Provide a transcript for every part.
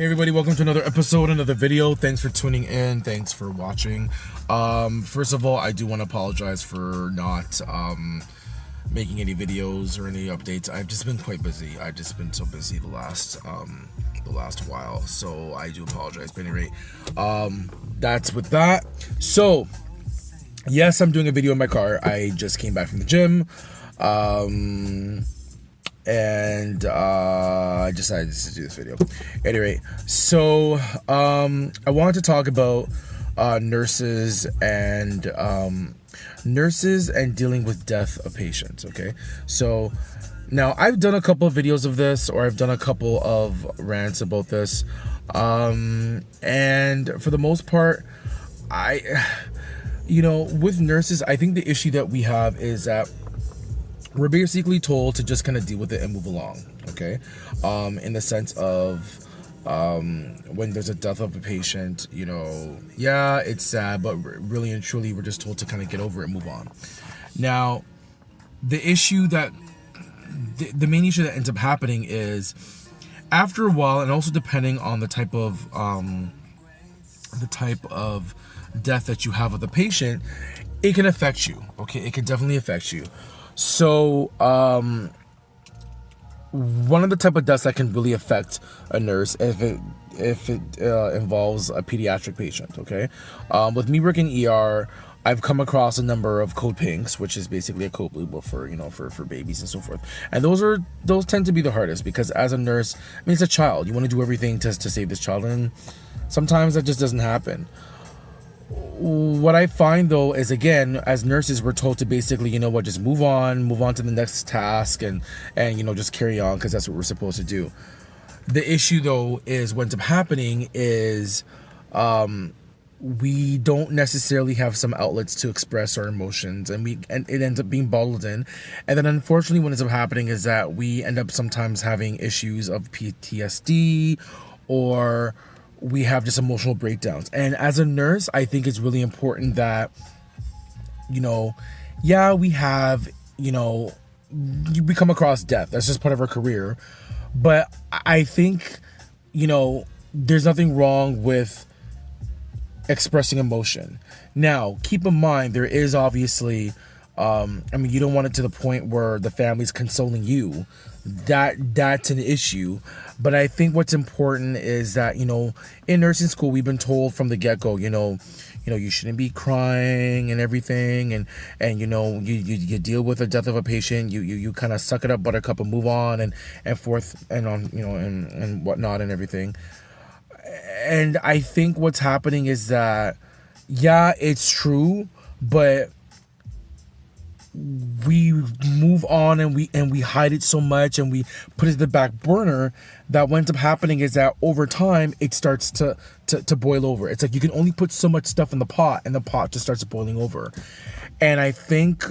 Hey everybody, welcome to another episode, another video. Thanks for tuning in. Thanks for watching. First of all, I do want to apologize for not making any videos or any updates. I've just been quite busy. I've just been so busy the last while, so I do apologize. But anyway, that's with that. So yes, I'm doing a video in my car. I just came back from the gym. And I decided to do this video. Anyway, so I wanted to talk about nurses and dealing with death of patients. Okay, so now I've done a couple of videos of this, or I've done a couple of rants about this, and for the most part, with nurses, I think the issue that we have is that we're basically told to just kind of deal with it and move along, okay? In the sense of when there's a death of a patient, yeah, it's sad, but really and truly, we're just told to kind of get over it and move on. Now, the issue that, the main issue that ends up happening is, after a while, and also depending on the type of death that you have with the patient, it can affect you, okay? It can definitely affect you. So, one of the type of deaths that can really affect a nurse if it involves a pediatric patient, okay? With me working ER, I've come across a number of code pinks, which is basically a code blue for babies and so forth. And those tend to be the hardest, because as a nurse, it's a child. You want to do everything to save this child, and sometimes that just doesn't happen. What I find, though, is, again, as nurses, we're told to basically, just move on to the next task and just carry on, because that's what we're supposed to do. The issue, though, is what ends up happening is we don't necessarily have some outlets to express our emotions, and it ends up being bottled in. And then, unfortunately, what ends up happening is that we end up sometimes having issues of PTSD, or we have just emotional breakdowns. And as a nurse, I think it's really important that, we have, you come across death. That's just part of our career. But I think, there's nothing wrong with expressing emotion. Now, keep in mind, there is obviously, you don't want it to the point where the family's consoling you. That's an issue. But I think what's important is that, in nursing school, we've been told from the get-go, you shouldn't be crying and everything, and you deal with the death of a patient, you kind of suck it up, buttercup, and move on and forth and on, and whatnot and everything. And I think what's happening is that, yeah, it's true, but we move on and we hide it so much, and we put it to the back burner, that what ends up happening is that over time it starts to boil over. It's like you can only put so much stuff in the pot, and the pot just starts boiling over. And I think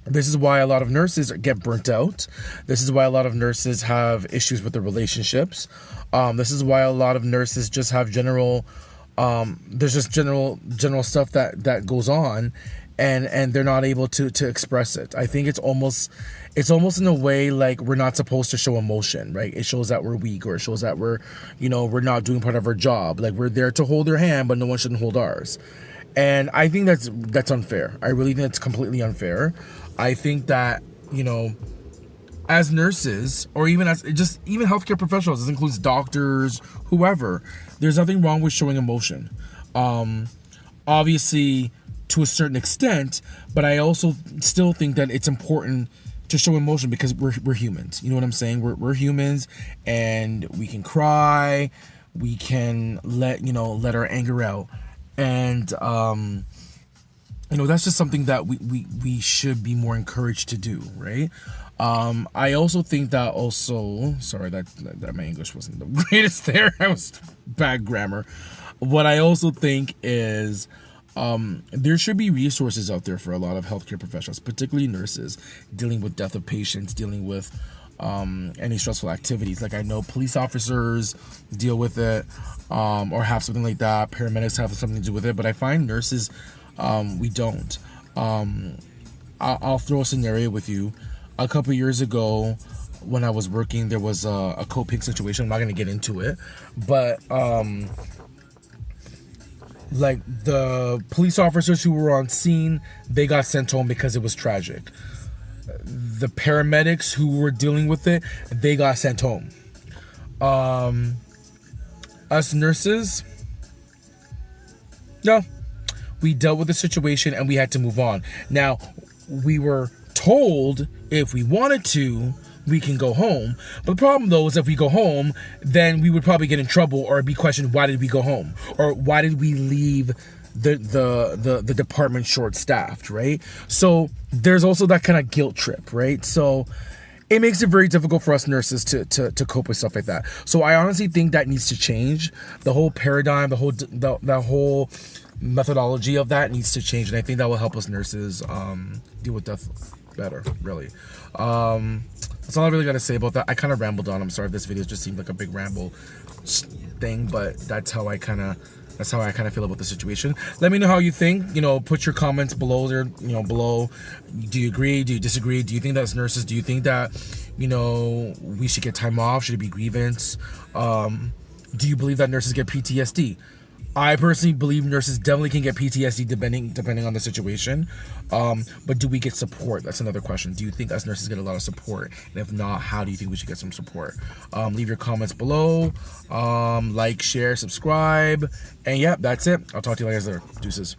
this is why a lot of nurses get burnt out. This is why a lot of nurses have issues with their relationships. This is why a lot of nurses just have general stuff that goes on, and they're not able to express it. I think it's almost in a way like we're not supposed to show emotion, right? It shows that we're weak, or it shows that we're not doing part of our job. Like, we're there to hold their hand, but no one shouldn't hold ours. And I think that's unfair. I really think it's completely unfair. I think that, as nurses, or even even healthcare professionals, this includes doctors, whoever, there's nothing wrong with showing emotion. Obviously, to a certain extent, but I also still think that it's important to show emotion, because we're humans. You know what I'm saying? We're humans, and we can cry, we can let our anger out, and that's just something that we should be more encouraged to do, right? I also think that sorry that my English wasn't the greatest there. I was bad grammar. What I also think is, there should be resources out there for a lot of healthcare professionals, particularly nurses, dealing with death of patients, dealing with any stressful activities. Like, I know police officers deal with it, or have something like that. Paramedics have something to do with it, but I find nurses, we don't. I'll throw a scenario with you. A couple years ago, when I was working, there was a co-pick situation. I'm not gonna get into it, but like the police officers who were on scene, they got sent home because it was tragic. The paramedics who were dealing with it, they got sent home. Us nurses, no, we dealt with the situation and we had to move on. Now, we were told if we wanted to, we can go home. But the problem though is if we go home, then we would probably get in trouble or be questioned, why did we go home? Or why did we leave the department short staffed, right? So there's also that kind of guilt trip, right? So it makes it very difficult for us nurses to cope with stuff like that. So I honestly think that needs to change. The whole paradigm, the whole methodology of that needs to change, and I think that will help us nurses deal with death better, really. That's all I really got to say about that. I kind of rambled on. I'm sorry if this video just seemed like a big ramble thing, but that's how I kind of feel about the situation. Let me know how you think. Put your comments below there. Below. Do you agree? Do you disagree? Do you think that's nurses? Do you think that we should get time off? Should it be grievance? Do you believe that nurses get PTSD? I personally believe nurses definitely can get PTSD depending on the situation. But do we get support? That's another question. Do you think us nurses get a lot of support? And if not, how do you think we should get some support? Leave your comments below. Like, share, subscribe. And yeah, that's it. I'll talk to you guys later. Deuces.